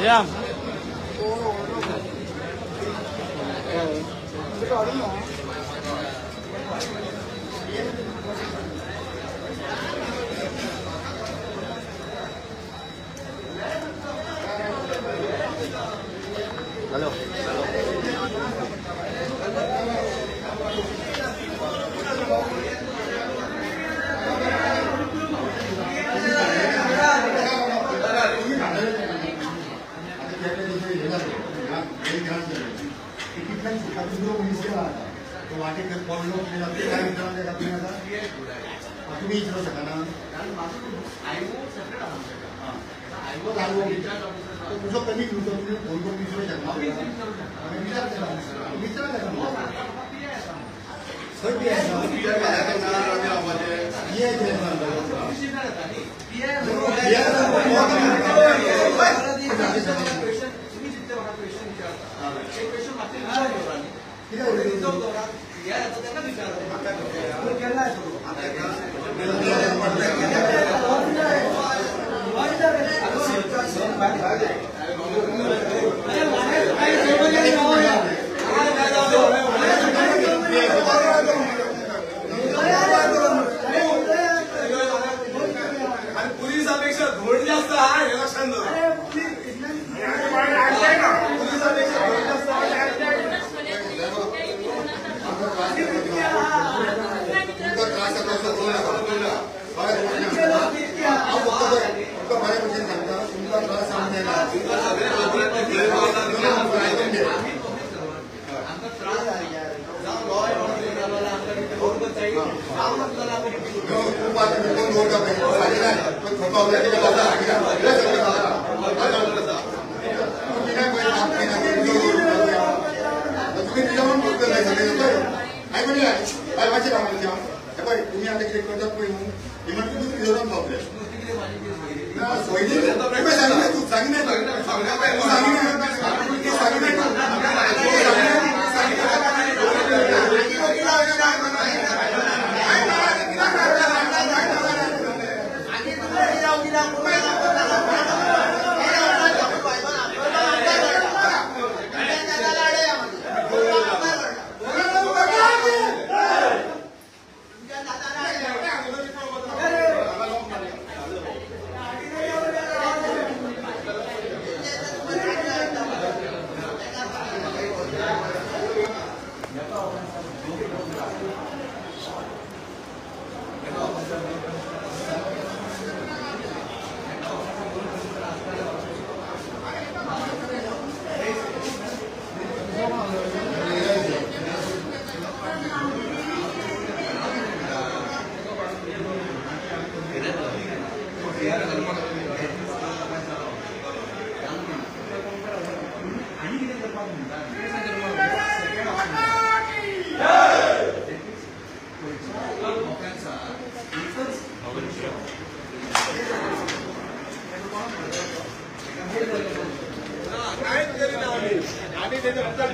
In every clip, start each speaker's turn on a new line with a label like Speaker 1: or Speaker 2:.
Speaker 1: Yeah. Hello.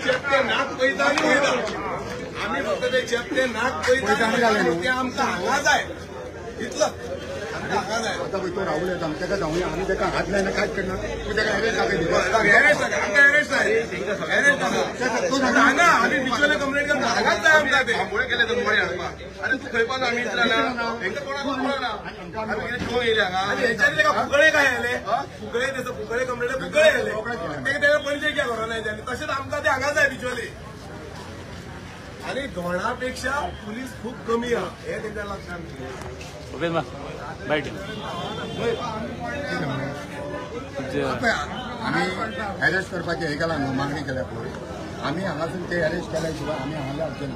Speaker 1: चेपटे नाक पळयता आनी वयता आमी फक्त ते चेपटे नाक पळयता ते आमकां हांगा जाय इतलंच हांगा जाय
Speaker 2: आता तो राहुल येता ताका जाऊन आमी ताका हात लायना कांयच करना तूं ताका एरेस्ट दाखय
Speaker 1: हांगा आमी बिचोले कंप्लेंट करता हांगाच जाय आमकां ते मुळे केले तर मुळे हाडपाक आरे तूं खंय पासून आमी इतलें हेंका कोणाक कळना आमी कितें घेवन येयले हांगा आनी हेंच्यानी ताका फुगळे काय येयले फुगळे तेचो फुगळे कंप्लेंट फुगळे येयले ताका परिचय कित्याक करूं ना हेंच्यांनी तशेंच आमकां ते हांगा जाय बिचोले आणि धोणापेक्षा पुलीस खूप कमी आहे हे त्यांच्या लक्षात
Speaker 3: ओके बाईट
Speaker 2: आम्ही अरेस्ट करपाचे हे केला न्हू मागणी केल्या पळय आम्ही हांगासून ते अरेस्ट केल्या शिवाय आम्ही हांगा हाडचे ना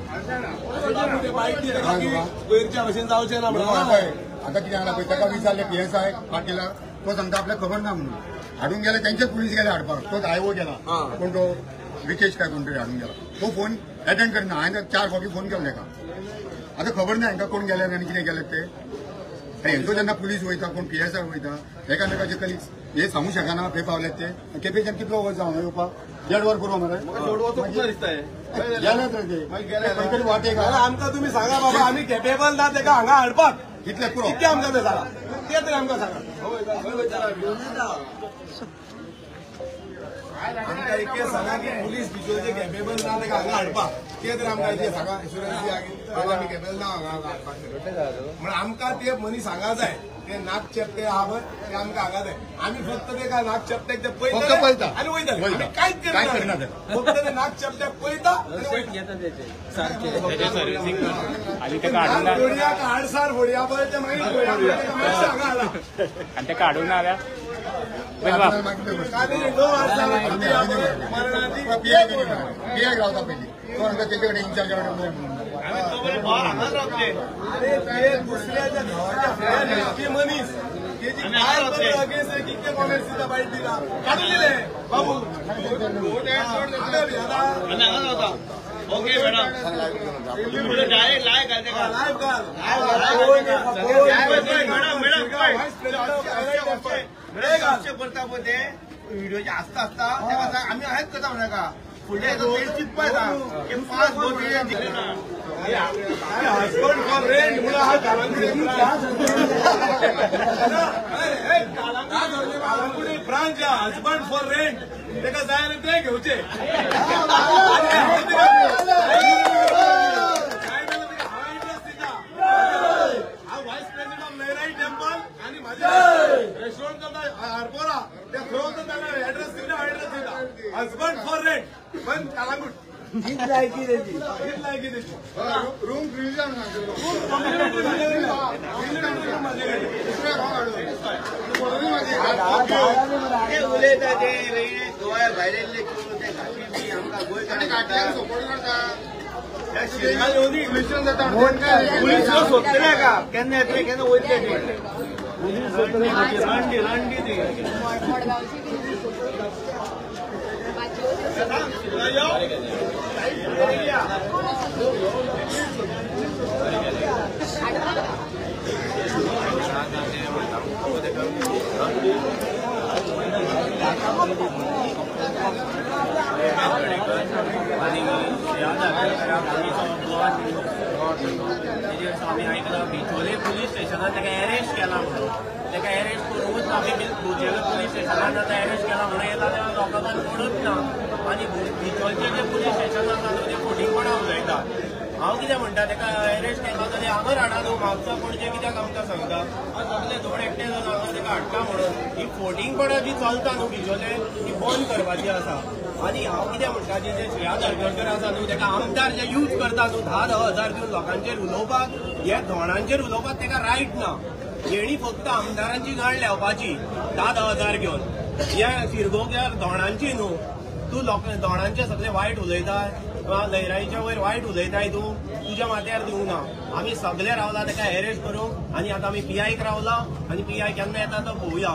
Speaker 1: पयरच्या भशेन जावचें ना म्हणून
Speaker 2: आता कितें जालां पळय ताका विचारले PSI पाटीलाक तो सांगता आपल्याक खबर ना म्हणून हाडून गेले तेंचेच पुलीस गेले हाडपाक तोच आयओ गेला कोण तो विकेश काय कोण तरी हाडून गेला तो फोन अटेंड करना हांवें 4 फावटी फोन केलो ताका आता खबर ना हांकां कोण गेले आनी कितें गेले ते हेंचो जेन्ना पुलीस वयता कोण PSI वयता एकामेकाचे कलिग्स हे सांगू शकना खंय पावल्यात ते केपेच्यान कितलो वयर जावन येवपाक 1.5 वर करूं मरे गेले खंय तरी वाटे
Speaker 1: आमकां तुमी सांगा बाबा आमी केपेबल ना ताका हांगा हाडपाक
Speaker 2: कितले पुरो
Speaker 1: कितें आमकां ते सांगा ते तरी आमकां सांगा आमकां एक सांगा की पुलीस बिचोलचे केपेबल ना ताका हांगा हाडपाक ते तरी आमकां ते सांगा इन्शुरन्स दिया की आमी केपेबल ना हांगा हाडपाक म्हण आमकां ते मनीस हांगा जाय ते नाक चेपटे आहा पळय ते आमकां हांगा जाय आमी फक्त ते काय नाक चेपट्याक ते पळयता आनी वयताले आमी कांयच करना फक्त ते नाक चेपट्याक पळयता
Speaker 3: आनी तेका हाडून
Speaker 1: फोडयाक हाडसार फोडया पळय ते मागीर हांगा हाडा
Speaker 3: आनी तेका हाडून ना जाल्यार
Speaker 2: PI रावता पयलीं तो हांगा तेजे कडेन इन्चार्ज
Speaker 1: अरे ते दुसऱ्याच्या घराच्या फुड्यान मनीस तेजी अगेन्स्ट कितके कॉमेंट्स दिता बायट दिला काढून दिले बाबू ओके मॅडम डायरेक्ट लाईव्ह घालते का लाईव्ह करता ते व्हिडिओचे आसता आसता तेका आमी हेच करता म्हणा का फुडे चिंतपायता 5 बोटी हजबंड फॉर रेंट म्हणून हा कालांगुडी ब्रांच हजबंड फॉर रेंट तेका जाय आनी ते घेवचे vice president of Lairai temple आणि माझे रेस्टॉरंट करता हरपोरा त्या फ्लोर त्याला ऍड्रेस दिला ऍड्रेस दिला हजबंड फॉर रेंट पण कालांगूट हीच लायकी त्याची रूम प्रिव्हिजन उलयता ते गोंया भायले आमकां गोंयकार सपोर्ट करता पुलीस सोदतले का केन्ना येतले केन्ना वयतले ते पुलीस सोदतले रांडी ती
Speaker 4: आम्ही ऐकलं बिचोले पोलीस स्टेशनात ताका अरेस्ट केला म्हणून ताका अरेस्ट करूनच आम्ही बिचोले पोलीस स्टेशनात आतां अरेस्ट केला म्हणून येयला जाल्यार लोकांक कळत ना आनी बिचोलचे जे पोलीस स्टेशन आसा ते फोटींगपणां उलयता हांव कितें म्हणटा ताका अरेस्ट केला जाल्यार हांगर हाडा न्हू म्हापसा पणजे कित्याक आमकां सांगता सगळे दोन एकटे जावन हांगा ताका हाडटा म्हणून ही फोटींगपणां जी चलता न्हू बिचोले ती बंद करपाची आसा आनी हांव कितें म्हणटा जे श्रेया दर्गडकर आसा न्हू ताका आमदार जे यूज करता न्हू 10-10 हजार दिवन लोकांचेर उलोवपाक हे धोणांचेर उलोवपाक ताका रायट ना हेणी फक्त आमदारांची गाण लावपाची 10-10 हजार घेवन ह्या शिरगोग्यार धोणांची न्हू तूं धोणांचे सगळे वायट उलयता किंवा लहराईच्या वयर वायट उलयताय तूं तुज्या माथ्यार दिवं ना आमी सगळे रावला ताका अरेस्ट करूं आनी आतां आमी PI रावला आनी PI केन्ना येता तो पळोवया